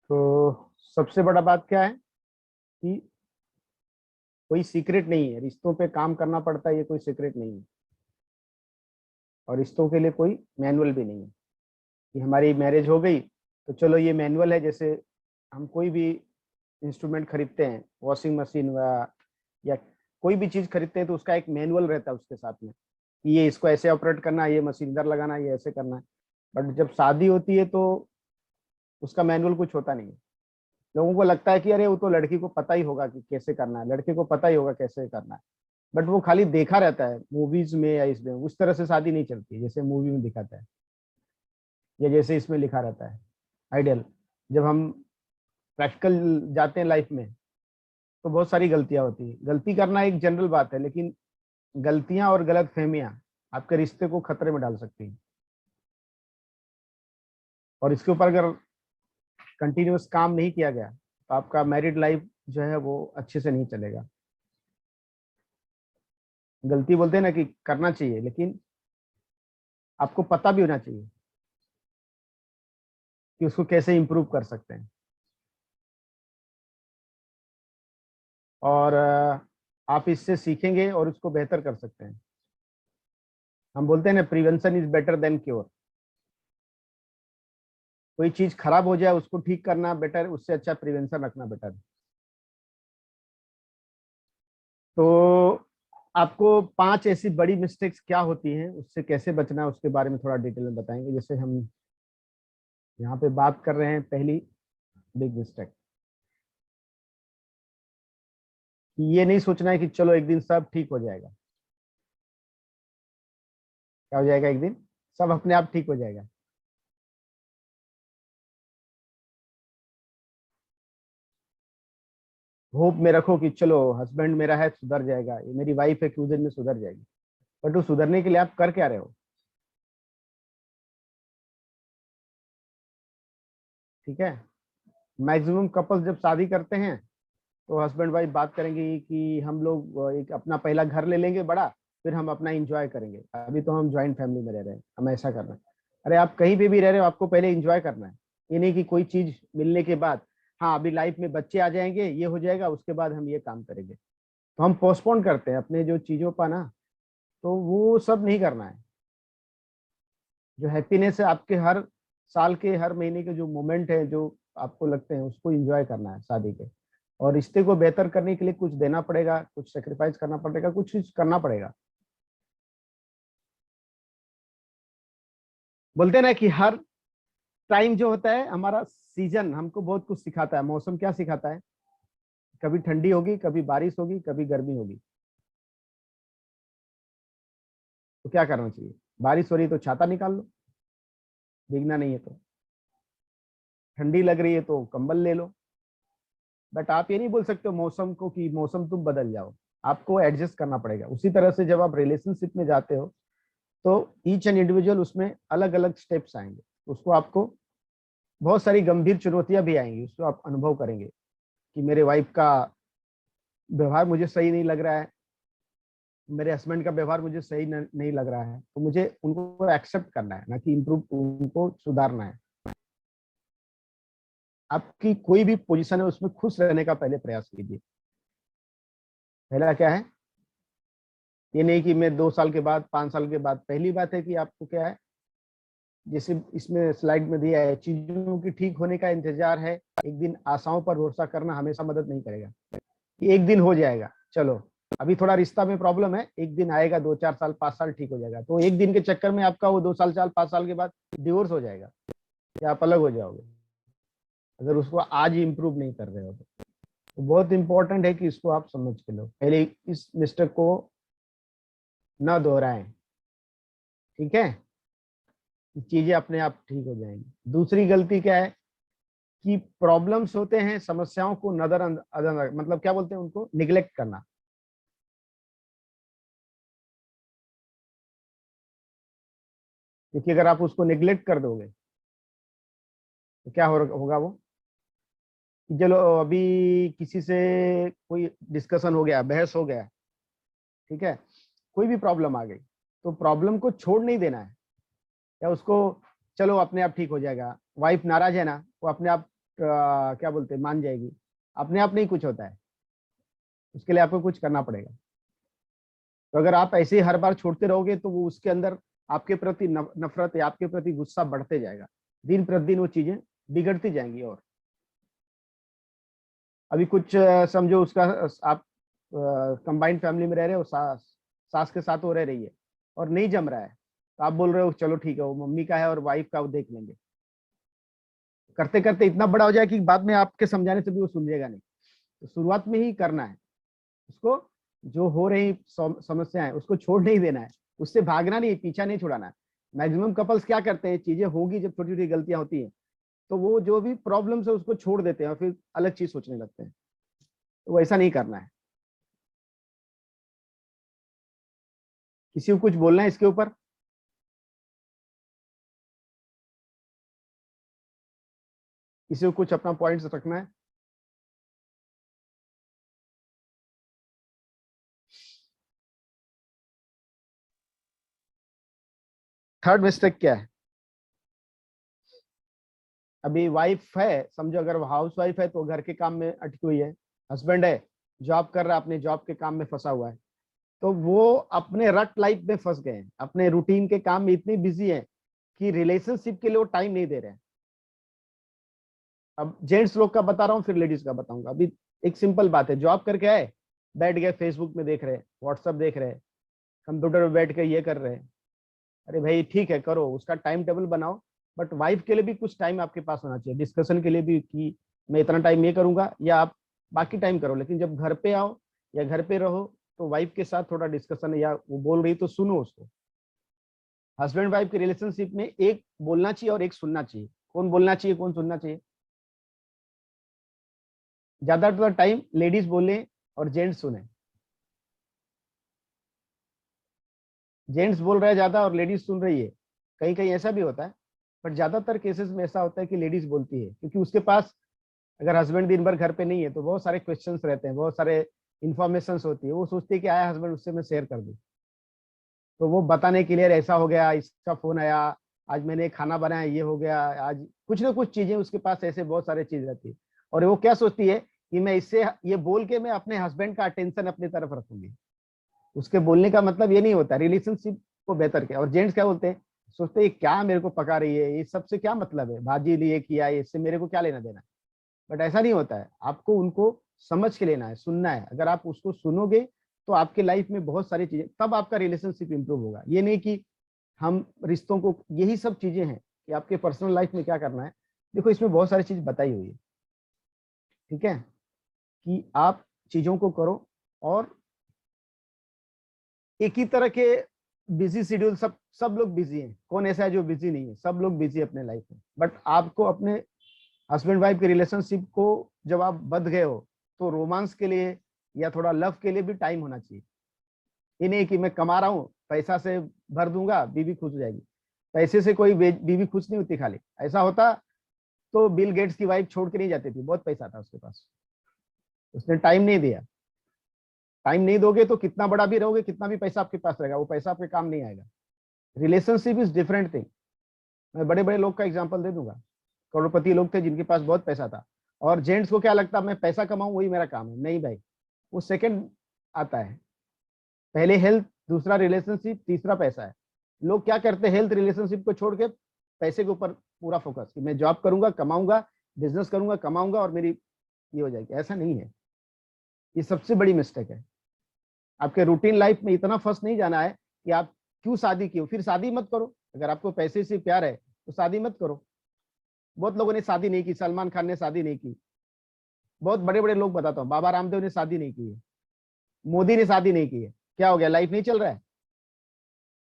तो सबसे बड़ा बात क्या है कि कोई सीक्रेट नहीं है, रिश्तों पे काम करना पड़ता है, ये कोई सीक्रेट नहीं है। और रिश्तों के लिए कोई मैनुअल भी नहीं है कि हमारी मैरिज हो गई तो चलो ये मैनुअल है। जैसे हम कोई भी इंस्ट्रूमेंट खरीदते हैं, वॉशिंग मशीन या कोई भी चीज खरीदते हैं, तो उसका एक मैनुअल रहता है उसके साथ में कि ये इसको ऐसे ऑपरेट करना है, ये मशीन इधर लगाना है, ये ऐसे करना है। बट जब शादी होती है तो उसका मैनुअल कुछ होता नहीं है। लोगों को लगता है कि अरे वो तो लड़की को पता ही होगा कि कैसे करना है, लड़के को पता ही होगा कैसे करना है। बट वो खाली देखा रहता है मूवीज में या इसमें। उस तरह से शादी नहीं चलती जैसे मूवी में दिखाता है या जैसे इसमें लिखा रहता है आइडियल। जब हम प्रैक्टिकल जाते हैं लाइफ में तो बहुत सारी गलतियां होती है। गलती करना एक जनरल बात है, लेकिन गलतियां और गलत फहमियां आपके रिश्ते को खतरे में डाल सकती हैं। और इसके ऊपर अगर कंटिन्यूअस काम नहीं किया गया तो आपका मैरिड लाइफ जो है वो अच्छे से नहीं चलेगा। गलती बोलते हैं ना कि करना चाहिए, लेकिन आपको पता भी होना चाहिए कि उसको कैसे इम्प्रूव कर सकते हैं। और आप इससे सीखेंगे और उसको बेहतर कर सकते हैं। हम बोलते हैं ना, prevention is better than cure. कोई चीज खराब हो जाए उसको ठीक करना बेटर, उससे अच्छा प्रिवेंशन रखना बेटर है। तो आपको 5 ऐसी बड़ी मिस्टेक्स क्या होती हैं, उससे कैसे बचना है, उसके बारे में थोड़ा डिटेल में बताएंगे। जैसे हम यहाँ पे बात कर रहे हैं पहली बिग मिस्टेक, कि ये नहीं सोचना है कि चलो एक दिन सब ठीक हो जाएगा। क्या हो जाएगा? एक दिन सब अपने आप ठीक हो जाएगा। होप में रखो कि चलो हस्बैंड मेरा है, सुधर जाएगा, ये मेरी वाइफ है, कुछ दिन में सुधर जाएगी। बट वो सुधरने के लिए आप कर क्या रहे हो? ठीक है। मैक्सिमम कपल्स जब शादी करते हैं तो हस्बैंड वाइफ बात करेंगे कि हम लोग एक अपना पहला घर ले लेंगे बड़ा, फिर हम अपना एंजॉय करेंगे। अभी तो हम ज्वाइंट फैमिली में रह रहे हैं, हम ऐसा कर रहे हैं। अरे आप कहीं पे भी रह रहे हो, आपको पहले एंजॉय करना है। ये नहीं कि कोई चीज मिलने के बाद, हाँ अभी लाइफ में बच्चे आ जाएंगे, ये हो जाएगा, उसके बाद हम ये काम करेंगे। तो हम पोस्टपोन करते हैं अपने जो चीजों पर ना। तो वो सब नहीं करना है। जो हैप्पीनेस है आपके हर साल के हर महीने के जो मोमेंट है, जो आपको लगते हैं, उसको एंजॉय करना है शादी के। और रिश्ते को बेहतर करने के लिए कुछ देना पड़ेगा, कुछ सेक्रीफाइस करना पड़ेगा, कुछ चीज करना पड़ेगा। बोलते हैं ना कि हर टाइम जो होता है हमारा सीजन हमको बहुत कुछ सिखाता है। मौसम क्या सिखाता है? कभी ठंडी होगी, कभी बारिश होगी, कभी गर्मी होगी। तो क्या करना चाहिए? बारिश हो रही है तो छाता निकाल लो, भीगना नहीं है तो। ठंडी लग रही है तो कंबल ले लो। बट आप ये नहीं बोल सकते हो मौसम को कि मौसम तुम बदल जाओ। आपको एडजस्ट करना पड़ेगा। उसी तरह से जब आप रिलेशनशिप में जाते हो तो ईच एंड इंडिविजुअल उसमें अलग अलग स्टेप्स आएंगे। उसको आपको बहुत सारी गंभीर चुनौतियां भी आएंगी, उसको आप अनुभव करेंगे कि मेरे वाइफ का व्यवहार मुझे सही नहीं लग रहा है, मेरे हस्बैंड का व्यवहार मुझे सही नहीं लग रहा है। तो मुझे उनको एक्सेप्ट करना है, ना कि इम्प्रूव, उनको सुधारना है। आपकी कोई भी पोजीशन है उसमें खुश रहने का पहले प्रयास कीजिए। पहला क्या है? ये नहीं कि मैं 2 साल के बाद, 5 साल के बाद। पहली बात है कि आपको क्या है, जैसे इसमें स्लाइड में दिया है, चीजों की ठीक होने का इंतजार है, एक दिन आशाओं पर भरोसा करना हमेशा मदद नहीं करेगा। कि एक दिन हो जाएगा, चलो अभी थोड़ा रिश्ता में प्रॉब्लम है, एक दिन आएगा, 2-4 साल 5 साल ठीक हो जाएगा। तो एक दिन के चक्कर में आपका वो 2 साल 5 साल के बाद डिवोर्स हो जाएगा या आप अलग हो जाओगे, अगर उसको आज ही इंप्रूव नहीं कर रहे हो तो बहुत इंपॉर्टेंट है कि इसको आप समझ के लो, पहले इस मिस्टेक को न दोहराएं। ठीक है? चीजें अपने आप ठीक हो जाएंगी। दूसरी गलती क्या है कि प्रॉब्लम्स होते हैं, समस्याओं को नजर मतलब क्या बोलते हैं उनको, निग्लेक्ट करना। क्योंकि अगर आप उसको निग्लेक्ट कर दोगे तो क्या होगा वो, कि चलो अभी किसी से कोई डिस्कशन हो गया, बहस हो गया, ठीक है, कोई भी प्रॉब्लम आ गई, तो प्रॉब्लम को छोड़ नहीं देना है या उसको चलो अपने आप ठीक हो जाएगा। वाइफ नाराज है ना, वो अपने आप क्या बोलते हैं, मान जाएगी। अपने आप नहीं कुछ होता है, उसके लिए आपको कुछ करना पड़ेगा। तो अगर आप ऐसे ही हर बार छोड़ते रहोगे तो वो उसके अंदर आपके प्रति नफरत या आपके प्रति गुस्सा बढ़ते जाएगा, दिन प्रतिदिन वो चीजें बिगड़ती जाएंगी। और अभी कुछ समझो उसका आप कंबाइंड फैमिली में रह रहे हो, सास के साथ वो रह रही है और नहीं जम रहा है, तो आप बोल रहे हो चलो ठीक है वो मम्मी का है और वाइफ का वो देख लेंगे। करते करते इतना बड़ा हो जाए कि बाद में आपके समझाने से भी वो सुनेगा नहीं। तो शुरुआत में ही करना है उसको, जो हो रही समस्या है उसको छोड़ नहीं देना है, उससे भागना नहीं, पीछा नहीं छुड़ाना है। मैक्सिमम कपल्स क्या करते हैं, चीजें होगी जब छोटी छोटी गलतियां होती हैं तो वो जो भी प्रॉब्लम्स है उसको छोड़ देते हैं और फिर अलग चीज सोचने लगते हैं। तो वैसा नहीं करना है। किसी को कुछ बोलना है इसके ऊपर? किसी को कुछ अपना पॉइंट्स रखना है? थर्ड मिस्टेक क्या है? अभी वाइफ है, समझो अगर वो हाउस वाइफ है तो घर के काम में अटकी हुई है। हस्बैंड है, जॉब कर रहा है, अपने जॉब के काम में फंसा हुआ है, तो वो अपने रट लाइफ में फंस गए हैं, अपने रूटीन के काम में इतनी बिजी है कि रिलेशनशिप के लिए वो टाइम नहीं दे रहे हैं। अब जेंट्स लोग का बता रहा हूँ, फिर लेडीज का बताऊंगा। अभी एक सिंपल बात है, जॉब करके आए, बैठ गए फेसबुक में देख रहे हैं, व्हाट्सएप देख रहे हैं, कंप्यूटर में बैठ के ये कर रहे हैं। अरे भाई ठीक है करो, उसका टाइम टेबल बनाओ, बट वाइफ के लिए भी कुछ टाइम आपके पास होना चाहिए डिस्कशन के लिए भी, कि मैं इतना टाइम ये करूंगा, या आप बाकी टाइम करो, लेकिन जब घर पे आओ या घर पे रहो तो वाइफ के साथ थोड़ा डिस्कशन, या वो बोल रही तो सुनो उसको। हस्बैंड वाइफ के रिलेशनशिप में एक बोलना चाहिए और एक सुनना चाहिए। कौन बोलना चाहिए, कौन सुनना चाहिए? ज्यादातर टाइम लेडीज बोले और जेंट्स सुने। जेंट्स बोल रहा है ज्यादा और लेडीज सुन रही है, कहीं कहीं ऐसा भी होता है, बट ज्यादातर केसेस में ऐसा होता है कि लेडीज बोलती है, क्योंकि उसके पास अगर हस्बैंड दिन भर घर पे नहीं है तो बहुत सारे क्वेश्चंस रहते हैं, बहुत सारे इन्फॉर्मेशन होती है, वो सोचती है कि आया हस्बैंड उससे मैं शेयर कर दूं, तो वो बताने के लिए ऐसा हो गया, इसका फोन आया, आज मैंने खाना बनाया, ये हो गया, आज कुछ ना कुछ चीजें उसके पास, ऐसे बहुत सारे चीज रहती है। और वो क्या सोचती है कि मैं इससे ये बोल के मैं अपने हस्बैंड का अटेंशन अपनी तरफ रखूंगी। उसके बोलने का मतलब ये नहीं होता रिलेशनशिप को बेहतर किया। और जेंट्स क्या बोलते हैं, सोचते हैं क्या मेरे को पका रही है, ये सबसे क्या मतलब है, भाजी लिए किया, इससे मेरे को क्या लेना देना। बट ऐसा नहीं होता है, आपको उनको समझ के लेना है, सुनना है। अगर आप उसको सुनोगे तो आपके लाइफ में बहुत सारी चीजें, तब आपका रिलेशनशिप इंप्रूव होगा। ये नहीं कि हम रिश्तों को, यही सब चीजें हैं कि आपके पर्सनल लाइफ में क्या करना है। देखो इसमें बहुत सारी चीज बताई हुई है, ठीक है, कि आप चीजों को करो। और एक ही तरह के बिजी शेड्यूल, सब लोग बिजी हैं, कौन ऐसा है जो बिजी नहीं है, सब लोग बिजी अपने लाइफ में। बट आपको अपने हस्बैंड वाइफ के रिलेशनशिप को जब आप बंध गए हो तो रोमांस के लिए या थोड़ा लव के लिए भी टाइम होना चाहिए। ये नहीं कि मैं कमा रहा हूँ पैसा से भर दूंगा बीवी खुश हो जाएगी। पैसे से कोई बीवी खुश नहीं होती। खाली ऐसा होता तो बिल गेट्स की वाइफ छोड़ के नहीं जाती थी, बहुत पैसा था उसके पास, उसने टाइम नहीं दिया। टाइम नहीं दोगे तो कितना बड़ा भी रहोगे, कितना भी पैसा आपके पास रहेगा, वो पैसा आपके काम नहीं आएगा। Relationship is different thing. मैं बड़े बड़े लोग का एग्जांपल दे दूंगा, करोड़पति लोग थे जिनके पास बहुत पैसा था, और जेंट्स को क्या लगता मैं पैसा कमाऊं वही मेरा काम है। नहीं भाई, वो सेकंड आता है, पहले हेल्थ, दूसरा रिलेशनशिप, तीसरा पैसा है। लोग क्या करते हैं, हेल्थ रिलेशनशिप को छोड़ के पैसे के ऊपर पूरा फोकस, कि मैं जॉब करूंगा कमाऊंगा, बिजनेस करूंगा कमाऊंगा और मेरी ये हो जाएगी। ऐसा नहीं है, ये सबसे बड़ी मिस्टेक है। आपके रूटीन लाइफ में इतना फंस नहीं जाना है कि आप क्यों शादी की हो, फिर शादी मत करो। अगर आपको पैसे से प्यार है तो शादी मत करो। बहुत लोगों ने शादी नहीं की, सलमान खान ने शादी नहीं की, बहुत बड़े बड़े लोग बताता हूँ, बाबा रामदेव ने शादी नहीं की है, मोदी ने शादी नहीं की है। क्या हो गया, लाइफ नहीं चल रहा है?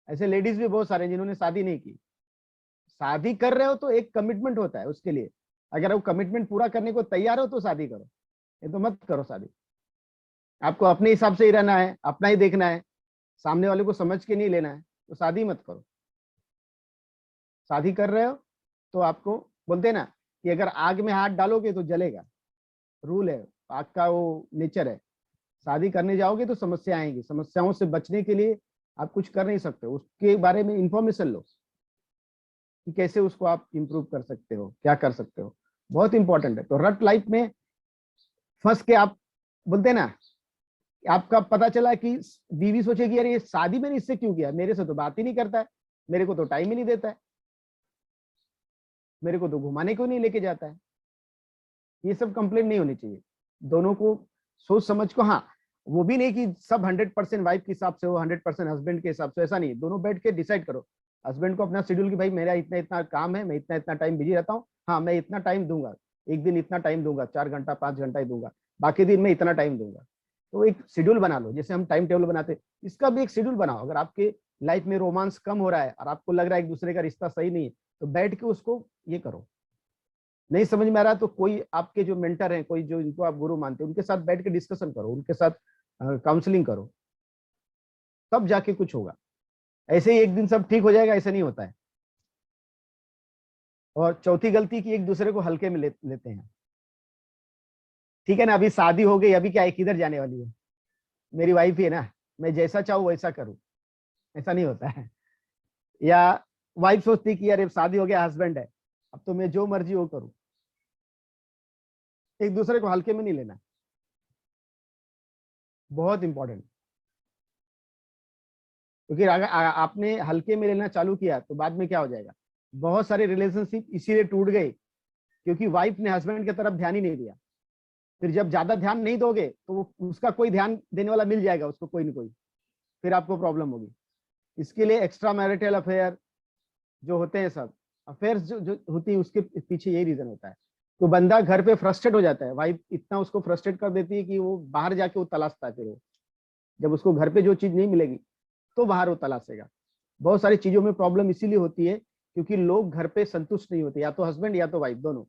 ऐसे लेडीज भी बहुत सारे हैं जिन्होंने शादी नहीं की। शादी कर रहे हो तो एक कमिटमेंट होता है उसके लिए, अगर वो कमिटमेंट पूरा करने को तैयार हो तो शादी करो, ये तो मत करो शादी। आपको अपने हिसाब से ही रहना है, अपना ही देखना है, सामने वाले को समझ के नहीं लेना है, तो शादी मत करो। शादी कर रहे हो तो आपको बोलते हैं ना कि अगर आग में हाथ डालोगे तो जलेगा, रूल है, आग का वो नेचर है। शादी करने जाओगे तो समस्या आएंगी, समस्याओं से बचने के लिए आप कुछ कर नहीं सकते, उसके बारे में इंफॉर्मेशन लो कि कैसे उसको आप इम्प्रूव कर सकते हो, क्या कर सकते हो। बहुत इंपॉर्टेंट है। तो रट लाइफ में फंस के आप बोलते हैं ना, आपका पता चला कि बीवी सोचेगी यार ये शादी मैंने इससे क्यों किया, मेरे से तो बात ही नहीं करता है, मेरे को तो टाइम ही नहीं देता है, मेरे को तो घुमाने क्यों नहीं लेके जाता है। ये सब कंप्लेंट नहीं होनी चाहिए। दोनों को सोच समझ को, हाँ वो भी नहीं कि सब 100% वाइफ के हिसाब से हो, 100% हस्बैंड के हिसाब से, ऐसा नहीं। दोनों बैठ के डिसाइड करो, हस्बैंड को अपना शेड्यूल कि भाई मेरा इतना इतना काम है, मैं इतना इतना टाइम बिजी रहता हूँ, हाँ मैं इतना टाइम दूंगा, एक दिन इतना टाइम दूंगा, 4 घंटा 5 घंटा ही दूंगा, बाकी दिन में इतना टाइम दूंगा। तो एक शेड्यूल बना लो, जैसे हम टाइम टेबल बनाते, इसका भी एक शेड्यूल बनाओ। अगर आपके लाइफ में रोमांस कम हो रहा है और आपको लग रहा है एक दूसरे का रिश्ता सही नहीं है, तो बैठ के उसको ये करो। नहीं समझ में आ रहा तो कोई आपके जो मेंटर हैं, कोई जो इनको आप गुरु मानते हैं, उनके साथ बैठ के डिस्कशन करो, उनके साथ काउंसलिंग करो, तब जाके कुछ होगा। ऐसे ही एक दिन सब ठीक हो जाएगा, ऐसा नहीं होता है। और चौथी गलती की एक दूसरे को हल्के में लेते हैं। ठीक है ना, अभी शादी हो गई, अभी क्या है, किधर जाने वाली है, मेरी वाइफ ही है ना, मैं जैसा चाहूँ वैसा करूँ, ऐसा नहीं होता है। या वाइफ सोचती कि यार शादी हो गया, हस्बैंड है, अब तो मैं जो मर्जी वो करूँ। एक दूसरे को हल्के में नहीं लेना, बहुत इंपॉर्टेंट। क्योंकि अगर आपने हल्के में लेना चालू किया तो बाद में क्या हो जाएगा, बहुत सारे रिलेशनशिप इसीलिए टूट गए क्योंकि वाइफ ने हस्बैंड की तरफ ध्यान ही नहीं दिया। फिर जब ज्यादा ध्यान नहीं दोगे तो उसका कोई ध्यान देने वाला मिल जाएगा उसको, कोई ना कोई, फिर आपको प्रॉब्लम होगी। इसके लिए एक्स्ट्रा मैरिटल अफेयर जो होते हैं, सब अफेयर्स जो होती है, उसके पीछे यही रीजन होता है। तो बंदा घर पे फ्रस्ट्रेट हो जाता है, वाइफ इतना उसको फ्रस्ट्रेट कर देती है कि वो बाहर जाके वो तलाशता है। फिर वो जब उसको घर पे जो चीज नहीं मिलेगी तो बाहर वो तलाशेगा। बहुत सारी चीजों में प्रॉब्लम इसीलिए होती है क्योंकि लोग घर पे संतुष्ट नहीं होते, या तो हस्बैंड या तो वाइफ दोनों।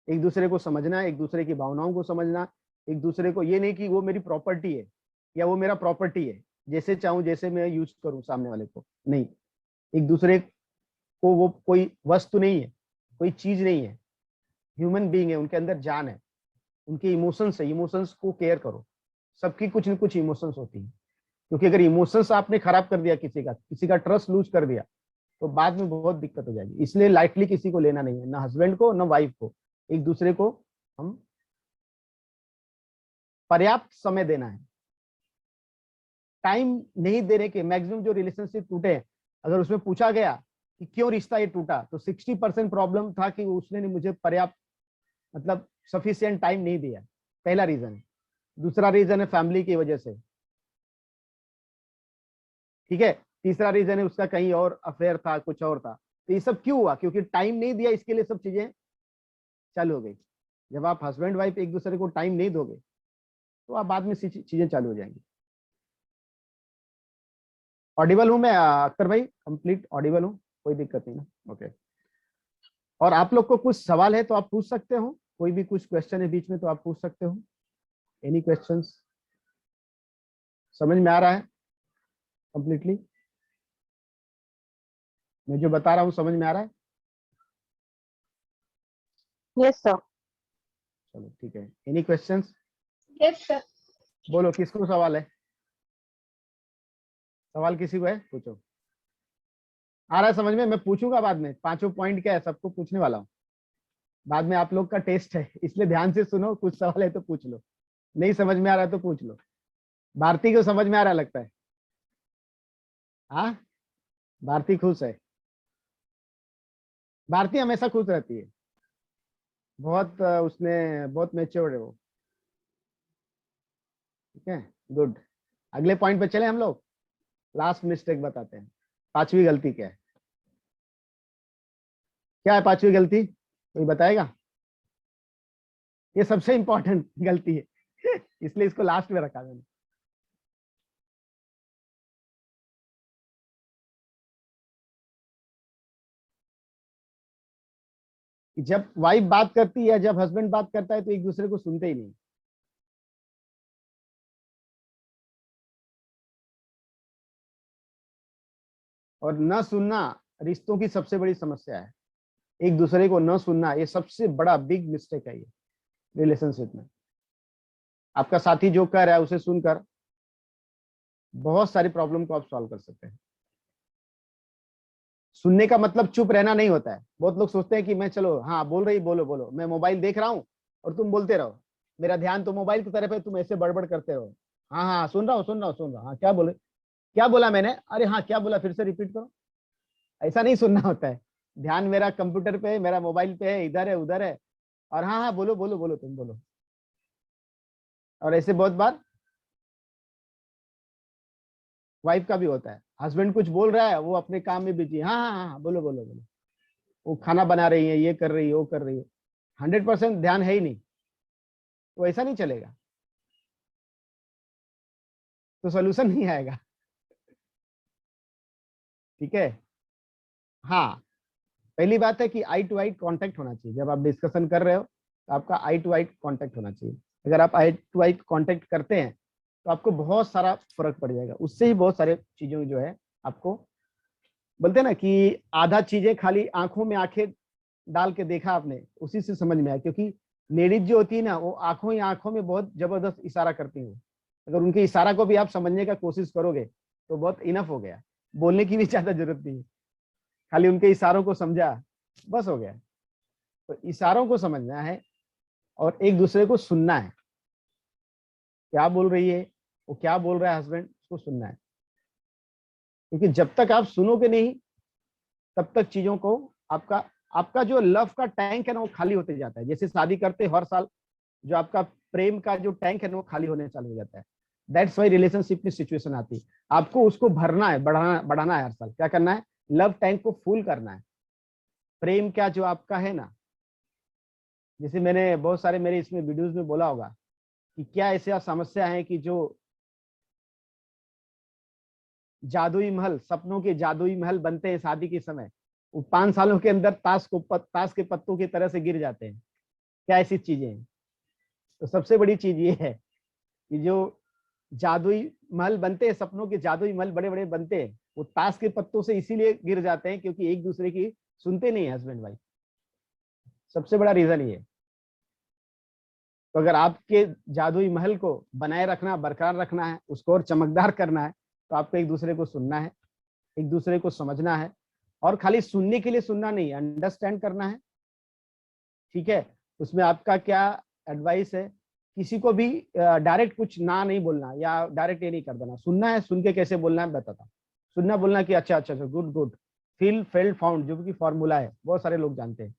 एक दूसरे को समझना, एक दूसरे की भावनाओं को समझना, एक दूसरे को, ये नहीं कि वो मेरी प्रॉपर्टी है या वो मेरा प्रॉपर्टी है, जैसे चाहूं जैसे मैं यूज करूं सामने वाले को, नहीं। एक दूसरे को, वो कोई वस्तु नहीं है, कोई चीज नहीं है, ह्यूमन बीइंग है, उनके अंदर जान है, उनके इमोशंस है, इमोशंस को केयर करो। सबकी कुछ न कुछ इमोशंस होती है। क्योंकि अगर इमोशंस आपने खराब कर दिया, किसी का ट्रस्ट लूज कर दिया, तो बाद में बहुत दिक्कत हो जाएगी। इसलिए लाइटली किसी को लेना नहीं है, ना हस्बैंड को ना वाइफ को। एक दूसरे को हम पर्याप्त समय देना है। टाइम नहीं देने के मैक्सिमम जो रिलेशनशिप टूटे, अगर उसमें पूछा गया कि क्यों रिश्ता ये टूटा, तो 60% प्रॉब्लम था कि उसने मुझे पर्याप्त, मतलब सफिशियंट टाइम नहीं दिया, पहला रीजन है। दूसरा रीजन है फैमिली की वजह से, ठीक है। तीसरा रीजन है उसका कहीं और अफेयर था, कुछ और था। तो ये सब क्यों हुआ, क्योंकि टाइम नहीं दिया, इसके लिए सब चीजें चालू हो गई। जब आप हस्बैंड वाइफ एक दूसरे को टाइम नहीं दोगे तो आप बाद में चीजें चालू हो जाएंगी। ऑडिबल हूं मैं अख्तर भाई, कंप्लीट ऑडिबल हूं, कोई दिक्कत नहीं ना, ओके। और आप लोग को कुछ सवाल है तो आप पूछ सकते हो, कोई भी कुछ क्वेश्चन है बीच में तो आप पूछ सकते हो। Any questions? समझ में आ रहा है कंप्लीटली? मैं जो बता रहा हूँ समझ में आ रहा है? Yes sir. चलो ठीक है, एनी क्वेश्चंस? Yes sir. बोलो किसको सवाल है, सवाल किसी को है, पूछो। आ रहा है समझ में? मैं पूछूंगा बाद में, पांचों पॉइंट क्या है सबको पूछने वाला हूँ। बाद में आप लोग का टेस्ट है, इसलिए ध्यान से सुनो, कुछ सवाल है तो पूछ लो, नहीं समझ में आ रहा है तो पूछ लो। भारती को समझ में आ रहा लगता है, हाँ? भारती खुश है, भारती हमेशा खुश रहती है, बहुत उसने बहुत मेच्योर है वो, ठीक है, गुड। अगले पॉइंट पे चले हम लोग, लास्ट मिस्टेक बताते हैं। पांचवी गलती क्या है? क्या है पांचवी गलती, कोई बताएगा? ये सबसे इंपॉर्टेंट गलती है इसलिए इसको लास्ट में रखा मैंने। जब वाइफ बात करती है या जब हस्बैंड बात करता है तो एक दूसरे को सुनते ही नहीं। और न सुनना रिश्तों की सबसे बड़ी समस्या है। एक दूसरे को न सुनना, ये सबसे बड़ा बिग मिस्टेक है ये रिलेशनशिप में। आपका साथी जो कह रहा है उसे सुनकर बहुत सारी प्रॉब्लम को आप सॉल्व कर सकते हैं। सुनने का मतलब चुप रहना नहीं होता है। बहुत लोग सोचते हैं कि मैं चलो हाँ बोल रही, बोलो बोलो, मैं मोबाइल देख रहा हूँ और तुम बोलते रहो, मेरा ध्यान तो मोबाइल की तरफ है, तुम ऐसे बड़बड़ करते रहो। हाँ हाँ सुन रहा हूँ सुन रहा हूँ सुन रहा हूँ, हाँ क्या बोले, क्या बोला मैंने, अरे हाँ क्या बोला, फिर से रिपीट करो। ऐसा नहीं सुनना होता है। ध्यान मेरा कंप्यूटर पे है, मेरा मोबाइल पे है, इधर है उधर है, और हाँ हाँ बोलो बोलो बोलो तुम बोलो। और ऐसे बहुत बार वाइफ का भी होता है, हस्बैंड कुछ बोल रहा है, वो अपने काम में बिजी, हाँ हाँ हाँ बोलो बोलो बोलो, वो खाना बना रही है, ये कर रही है, वो कर रही है, 100% ध्यान है ही नहीं, तो ऐसा नहीं चलेगा, तो सोल्यूशन नहीं आएगा। ठीक है। हाँ, पहली बात है कि आई टू आई कांटेक्ट होना चाहिए। जब आप डिस्कशन कर रहे हो तो आपका आई टू आई कांटेक्ट होना चाहिए। अगर आप आई टू आई कांटेक्ट करते हैं तो आपको बहुत सारा फर्क पड़ जाएगा, उससे ही बहुत सारे चीजों जो है आपको, बोलते हैं ना कि आधा चीजें खाली आंखों में आंखें डाल के देखा आपने, उसी से समझ में आया। क्योंकि लेडीज जो होती है ना, वो आंखों ही आंखों में बहुत जबरदस्त इशारा करती हैं। अगर उनके इशारा को भी आप समझने का कोशिश करोगे तो बहुत इनफ हो गया, बोलने की भी ज्यादा जरूरत नहीं है, खाली उनके इशारों को समझा बस हो गया। तो इशारों को समझना है और एक दूसरे को सुनना है, क्या बोल रही है, वो क्या बोल रहा है हस्बैंड, उसको सुनना है। क्योंकि जब तक आप सुनोगे नहीं तब तक चीजों को, आपका आपका जो लव का टैंक है ना वो खाली होते जाता है। जैसे शादी करते हर साल जो आपका प्रेम का जो टैंक है ना वो खाली होने चालू हो जाता है। दैट्स वाई रिलेशनशिप में सिचुएशन आती है। आपको उसको भरना है, बढ़ाना बढ़ाना है, हर साल क्या करना है, लव टैंक को फुल करना है। प्रेम क्या जो आपका है ना, जैसे मैंने बहुत सारे मेरे इसमें वीडियोस में बोला होगा कि क्या ऐसी समस्या है कि जो जादुई महल, सपनों के जादुई महल बनते हैं शादी के समय, वो 5 सालों के अंदर ताश के पत्तों की तरह से गिर जाते हैं। क्या ऐसी चीजें हैं? तो सबसे बड़ी चीज ये है कि जो जादुई महल बनते हैं, सपनों के जादुई महल बड़े बड़े बनते हैं, वो ताश के पत्तों से इसीलिए गिर जाते हैं क्योंकि एक दूसरे की सुनते नहीं है हस्बैंड वाइफ। सबसे बड़ा रीजन ये है। तो अगर आपके जादुई महल को बनाए रखना, बरकरार रखना है, उसको और चमकदार करना है, तो आपको एक दूसरे को सुनना है, एक दूसरे को समझना है। और खाली सुनने के लिए सुनना नहीं, अंडरस्टैंड करना है। ठीक है। उसमें आपका क्या एडवाइस है, किसी को भी डायरेक्ट कुछ ना नहीं बोलना या डायरेक्ट ये नहीं कर देना, सुनना है, सुन के कैसे बोलना है बताता हूँ। सुनना बोलना कि अच्छा अच्छा अच्छा, good good, feel failed found, जो कि फॉर्मूला है, बहुत सारे लोग जानते हैं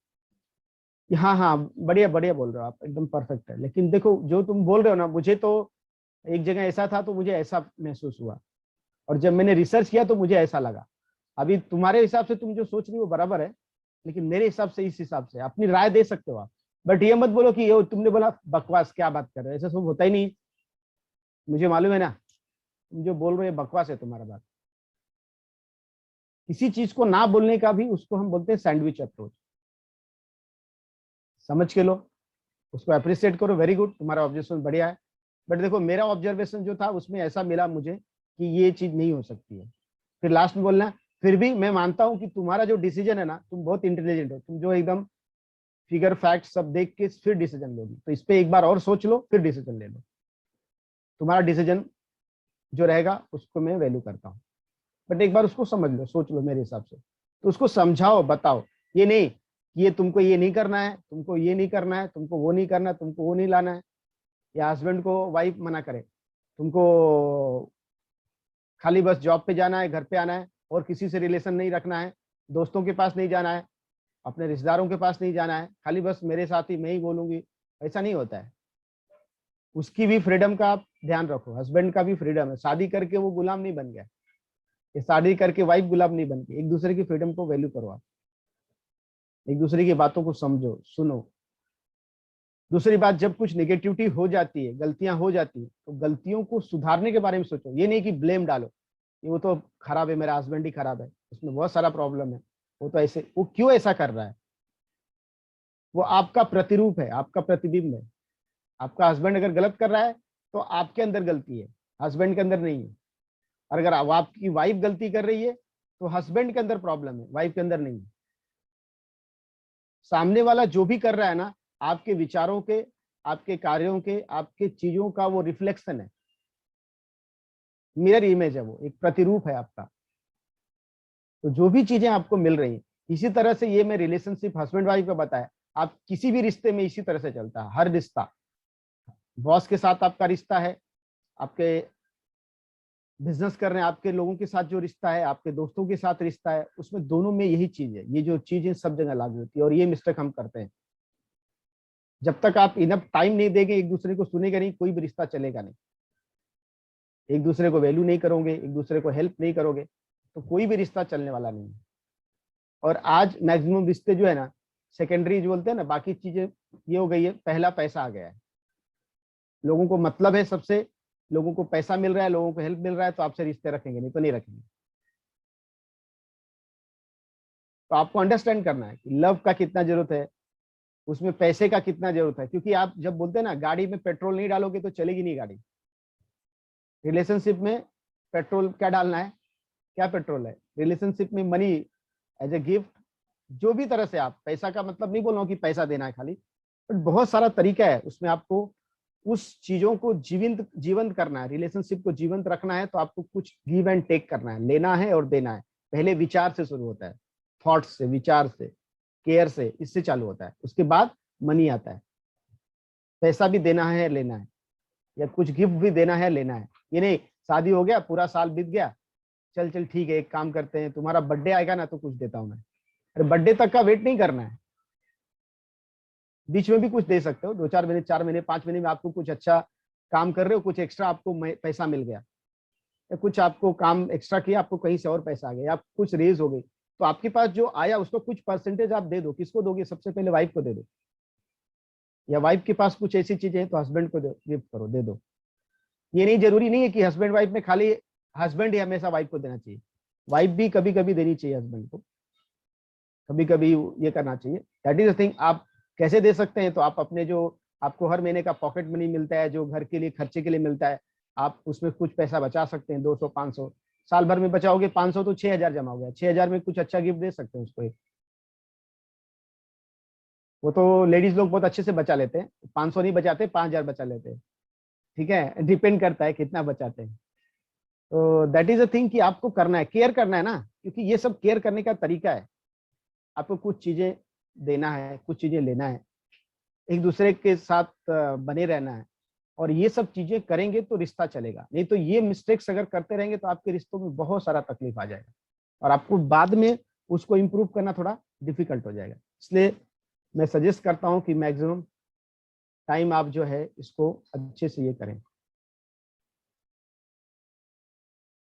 कि हाँ हाँ बढ़िया बढ़िया बोल रहे हो आप, एकदम परफेक्ट है, लेकिन देखो जो तुम बोल रहे हो ना, मुझे तो एक जगह ऐसा था तो मुझे ऐसा महसूस हुआ, और जब मैंने रिसर्च किया तो मुझे ऐसा लगा। अभी तुम्हारे हिसाब से तुम जो सोच रही हो बराबर है, लेकिन मेरे हिसाब से इस हिसाब से अपनी राय दे सकते हो आप। बट ये मत बोलो कि ये तुमने बोला बकवास, क्या बात कर रहे हो, ऐसा सब होता ही नहीं। मुझे मालूम है ना, तुम जो बोल रहे हो बकवास है तुम्हारा बात। किसी चीज को ना बोलने का भी, उसको हम बोलते हैं सैंडविच अप्रोच। समझ के लो, उसको अप्रिशिएट करो, वेरी गुड, तुम्हारा ऑब्जर्वेशन बढ़िया है। बट देखो मेरा ऑब्जर्वेशन जो था उसमें ऐसा मिला मुझे कि ये चीज नहीं हो सकती है। फिर लास्ट में बोलना, फिर भी मैं मानता हूं कि तुम्हारा जो डिसीजन है ना, तुम बहुत इंटेलिजेंट हो, तुम जो एकदम फिगर फैक्ट सब देख के फिर डिसीजन लोगी, तो इस पे एक बार और सोच लो फिर डिसीजन ले लो। तुम्हारा डिसीजन जो रहेगा उसको मैं वैल्यू करता हूँ। बट एक बार उसको समझ लो, सोच लो मेरे हिसाब से, तो उसको समझाओ, बताओ। ये नहीं कि ये तुमको ये नहीं करना है, तुमको ये नहीं करना है, तुमको वो नहीं करना है, तुमको वो नहीं लाना है, या हस्बैंड को वाइफ मना करे तुमको खाली बस जॉब पे जाना है, घर पे आना है, और किसी से रिलेशन नहीं रखना है, दोस्तों के पास नहीं जाना है, अपने रिश्तेदारों के पास नहीं जाना है, खाली बस मेरे साथ ही मैं ही बोलूंगी। ऐसा नहीं होता है। उसकी भी फ्रीडम का आप ध्यान रखो, हस्बैंड का भी फ्रीडम है, शादी करके वो गुलाम नहीं बन गया, ये शादी करके वाइफ गुलाम नहीं बन गई। एक दूसरे की फ्रीडम को वैल्यू करो आप, एक दूसरे की बातों को समझो, सुनो। दूसरी बात, जब कुछ नेगेटिविटी हो जाती है, गलतियां हो जाती है, तो गलतियों को सुधारने के बारे में सोचो। ये नहीं कि ब्लेम डालो कि वो तो खराब है, मेरा हस्बैंड ही खराब है, उसमें बहुत सारा प्रॉब्लम है, वो तो ऐसे, वो क्यों ऐसा कर रहा है, वो आपका प्रतिरूप है, आपका प्रतिबिंब है। आपका हस्बैंड अगर गलत कर रहा है तो आपके अंदर गलती है, हस्बैंड के अंदर नहीं है। और अगर आपकी वाइफ गलती कर रही है तो हस्बैंड के अंदर प्रॉब्लम है, वाइफ के अंदर नहीं है। सामने वाला जो भी कर रहा है ना, आपके विचारों के, आपके कार्यों के, आपके चीजों का वो रिफ्लेक्शन है, मिरर इमेज है, वो एक प्रतिरूप है आपका। तो जो भी चीजें आपको मिल रही हैं, इसी तरह से ये मैं रिलेशनशिप हस्बैंड वाइफ का बताया, आप किसी भी रिश्ते में इसी तरह से चलता है। हर रिश्ता, बॉस के साथ आपका रिश्ता है, आपके बिजनेस कर रहे हैं आपके लोगों के साथ जो रिश्ता है, आपके दोस्तों के साथ रिश्ता है, उसमें दोनों में यही चीज है। ये जो चीजें सब जगह लागू होती है और ये मिस्टेक हम करते हैं। जब तक आप इनफ टाइम नहीं देंगे, एक दूसरे को सुनेगा नहीं, कोई भी रिश्ता चलेगा नहीं। एक दूसरे को वैल्यू नहीं करोगे, एक दूसरे को हेल्प नहीं करोगे, तो कोई भी रिश्ता चलने वाला नहीं है। और आज मैक्सिमम रिश्ते जो है ना, सेकेंडरी जो बोलते हैं ना, बाकी चीजें ये हो गई है, पहला पैसा आ गया है। लोगों को मतलब है सबसे, लोगों को पैसा मिल रहा है, लोगों को हेल्प मिल रहा है, तो आपसे रिश्ते रखेंगे, नहीं तो नहीं रखेंगे। तो आपको अंडरस्टैंड करना है कि लव का कितना जरूरत है, उसमें पैसे का कितना जरूरत है। क्योंकि आप जब बोलते हैं ना, गाड़ी में पेट्रोल नहीं डालोगे तो चलेगी नहीं गाड़ी। रिलेशनशिप में पेट्रोल क्या डालना है, क्या पेट्रोल है, रिलेशनशिप में मनी एज ए गिफ्ट। जो भी तरह से आप, पैसा का मतलब नहीं बोल रहा हूँ कि पैसा देना है खाली, बट बहुत सारा तरीका है उसमें। आपको उस चीजों को जीवंत करना है, रिलेशनशिप को जीवंत रखना है, तो आपको कुछ गिव एंड टेक करना है, लेना है और देना है। पहले विचार से शुरू होता है, थॉट्स से, विचार से, केयर से, इससे चालू होता है। उसके बाद मनी आता है। पैसा भी देना है, लेना है, या कुछ गिफ्ट भी देना है, लेना है। ये नहीं शादी हो गया, पूरा साल बीत गया, चल चल ठीक है, एक काम करते हैं, तुम्हारा बर्थडे आएगा ना तो कुछ देता हूं मैं। अरे बर्थडे तक का वेट नहीं करना है, बीच में भी कुछ दे सकते हो। 2-4 महीने, 4 महीने, 5 महीने में आपको कुछ अच्छा काम कर रहे हो, कुछ एक्स्ट्रा आपको पैसा मिल गया, या कुछ आपको काम एक्स्ट्रा किया, आपको कहीं से और पैसा आ गया, या कुछ रेज हो गई, तो आपके पास जो आया उसको कुछ परसेंटेज आप दे दो। किसको दोगे? सबसे पहले वाइफ को दे दो, या वाइफ के पास कुछ ऐसी चीजें हैं तो हस्बैंड को गिफ्ट करो, दे दो। ये नहीं, जरूरी नहीं है कि हस्बैंड वाइफ में खाली हस्बैंड ही हमेशा वाइफ को देना चाहिए। वाइफ भी कभी कभी देनी चाहिए हस्बैंड को, कभी कभी ये करना चाहिए। That is the thing. आप कैसे दे सकते हैं? तो आप अपने जो आपको हर महीने का पॉकेट मनी मिलता है, जो घर के लिए खर्चे के लिए मिलता है, आप उसमें कुछ पैसा बचा सकते हैं। 200-500 साल भर में बचाओगे, 500 तो 6,000 जमा हो गया। 6,000 में कुछ अच्छा गिफ्ट दे सकते हैं उसको। वो तो लेडीज लोग बहुत अच्छे से बचा लेते हैं, 500 नहीं बचाते, 5,000 बचा लेते हैं। ठीक है, डिपेंड करता है कितना बचाते हैं। तो दैट इज अ थिंग कि आपको करना है, केयर करना है ना, क्योंकि ये सब केयर करने का तरीका है। आपको कुछ चीजें देना है, कुछ चीजें लेना है, एक दूसरे के साथ बने रहना है, और ये सब चीजें करेंगे तो रिश्ता चलेगा। नहीं तो ये मिस्टेक्स अगर करते रहेंगे तो आपके रिश्तों में बहुत सारा तकलीफ आ जाएगा, और आपको बाद में उसको इम्प्रूव करना थोड़ा डिफिकल्ट हो जाएगा। इसलिए मैं सजेस्ट करता हूँ कि मैक्सिमम टाइम आप जो है इसको अच्छे से ये करें।